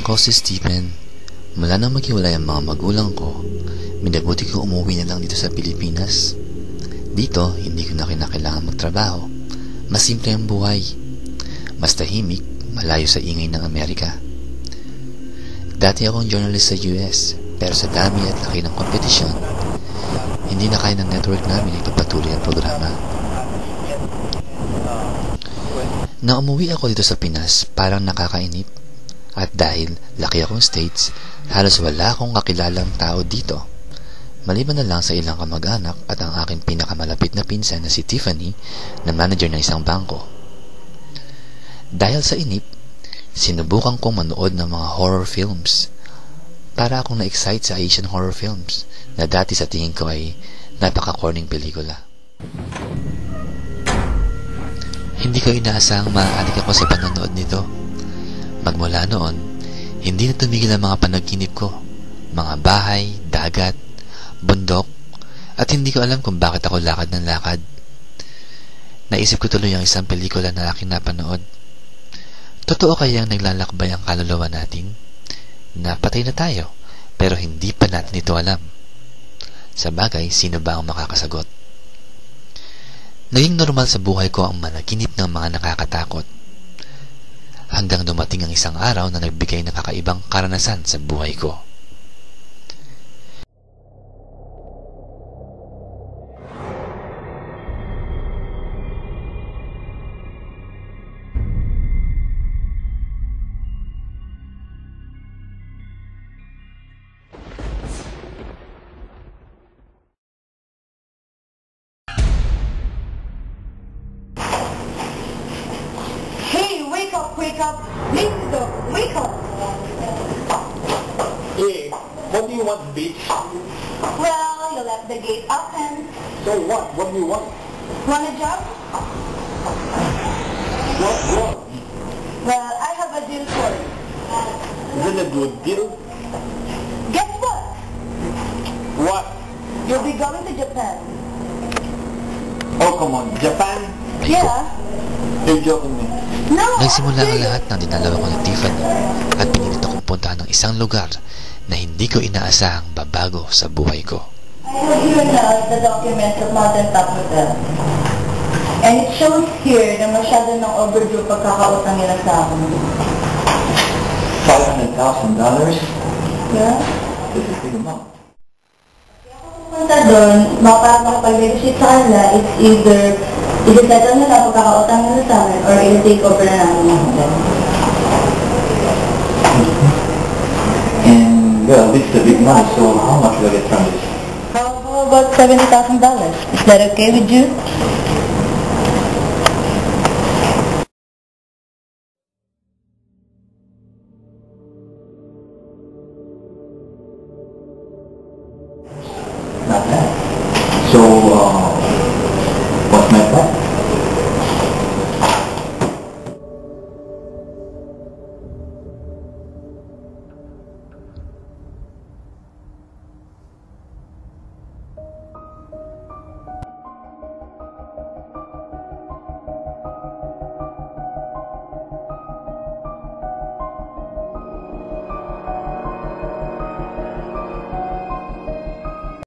ko si Stephen. Mula nang maghiwalay ang mga magulang ko, minabuti ko umuwi na lang dito sa Pilipinas. Dito, hindi ko na kinakailangan magtrabaho. Mas simple ang buhay. Mas tahimik, malayo sa ingay ng Amerika. Dati akong journalist sa US, pero sa dami at laki ng kompetisyon, hindi na kaya ng network namin ipagpatuloy ang programa. Nang umuwi ako dito sa Pinas, parang nakakainip. At dahil laki akong States, halos wala akong kakilalang tao dito. Maliban na lang sa ilang kamag-anak at ang aking pinakamalapit na pinsan na si Tiffany na manager ng isang bangko. Dahil sa inip, sinubukan kong manood ng mga horror films. Para akong na-excite sa Asian horror films na dati sa tingin ko ay napaka-corning pelikula. Hindi ko inaasahang maaadik ako sa panonood nito. Magmula noon, hindi na tumigil ang mga panaginip ko. Mga bahay, dagat, bundok, at hindi ko alam kung bakit ako lakad ng lakad. Naisip ko tuloy ang isang pelikula na aking napanood. Totoo kayang naglalakbay ang kaluluwa natin? Napatay na tayo, pero hindi pa natin ito alam. Sa bagay, sino ba ang makakasagot? Naging normal sa buhay ko ang managinip ng mga nakakatakot. Hanggang dumating ang isang araw na nagbigay ng kakaibang karanasan sa buhay ko. Wake up! Listo! Wake up! Hey, what do you want, bitch? Well, you left the gate open. So what? What do you want? Want a job? What? Well, I have a deal for you. Is it a good deal? Guess what? What? You'll be going to Japan. Oh, come on. Japan? Yeah. You're joking me. No! Nagsimula ang lahat ng dinalaw ko ni Tiffany at pinilit akong puntahan ng isang lugar na hindi ko inaasahang babago sa buhay ko. I have here now the documents of Mountain Top Hotel. And it shows here na masyado ng overdue pagkakautang nila sa akin. $500,000? Yeah? This is a big amount. Kaya ako pumunta doon, makapag-visit sa kanila, it's either i-settle nila pagkakautang nila sa amin or i-take over na namin yung hotel. And, well, this is a big money, so how much will I get from this? How about $70,000? Is that okay with you? Not bad. So,